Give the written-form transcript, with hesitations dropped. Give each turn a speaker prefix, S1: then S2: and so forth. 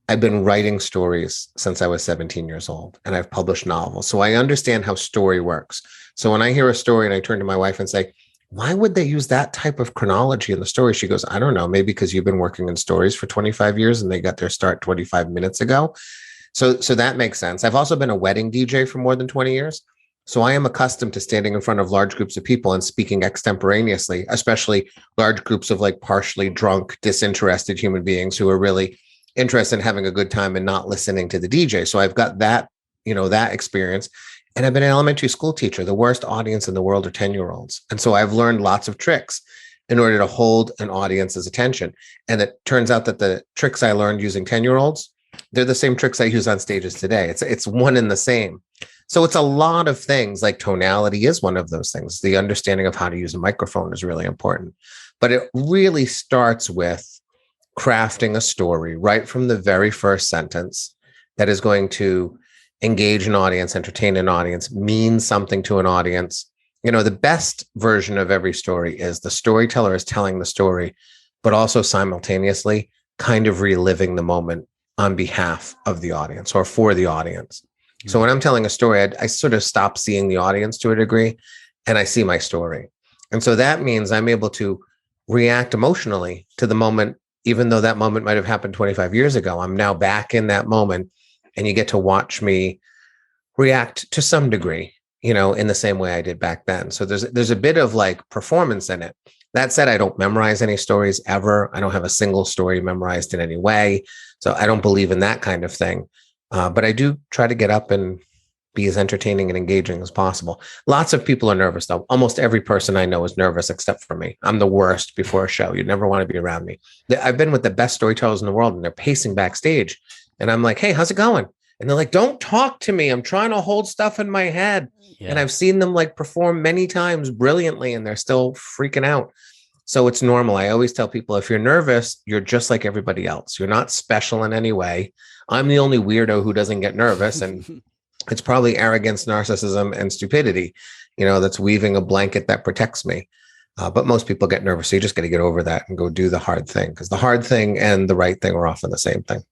S1: I've been writing stories since I was 17 years old, and I've published novels. So I understand how story works. So when I hear a story and I turn to my wife and say, why would they use that type of chronology in the story? She goes, I don't know, maybe because you've been working in stories for 25 years and they got their start 25 minutes ago. So that makes sense. I've also been a wedding DJ for more than 20 years. So I am accustomed to standing in front of large groups of people and speaking extemporaneously, especially large groups of like partially drunk, disinterested human beings who are really interested in having a good time and not listening to the DJ. So I've got that, that experience. And I've been an elementary school teacher. The worst audience in the world are 10-year-olds. And so I've learned lots of tricks in order to hold an audience's attention. And it turns out that the tricks I learned using 10-year-olds, they're the same tricks I use on stages today. It's one and the same. So it's a lot of things, like tonality is one of those things. The understanding of how to use a microphone is really important. But it really starts with crafting a story right from the very first sentence that is going to engage an audience, entertain an audience, mean something to an audience. The best version of every story is the storyteller is telling the story, but also simultaneously kind of reliving the moment on behalf of the audience or for the audience. So when I'm telling a story, I sort of stop seeing the audience to a degree and I see my story. And so that means I'm able to react emotionally to the moment, even though that moment might have happened 25 years ago. I'm now back in that moment and you get to watch me react to some degree, in the same way I did back then. So there's a bit of like performance in it. That said, I don't memorize any stories ever. I don't have a single story memorized in any way. So I don't believe in that kind of thing. But I do try to get up and be as entertaining and engaging as possible. Lots of people are nervous, though. Almost every person I know is nervous except for me. I'm the worst before a show. You never want to be around me. I've been with the best storytellers in the world, and they're pacing backstage. And I'm like, hey, how's it going? And they're like, don't talk to me. I'm trying to hold stuff in my head. Yeah. And I've seen them like perform many times brilliantly, and they're still freaking out. So it's normal. I always tell people, if you're nervous, you're just like everybody else. You're not special in any way. I'm the only weirdo who doesn't get nervous. And it's probably arrogance, narcissism, and stupidity, that's weaving a blanket that protects me. But most people get nervous. So you just got to get over that and go do the hard thing, because the hard thing and the right thing are often the same thing.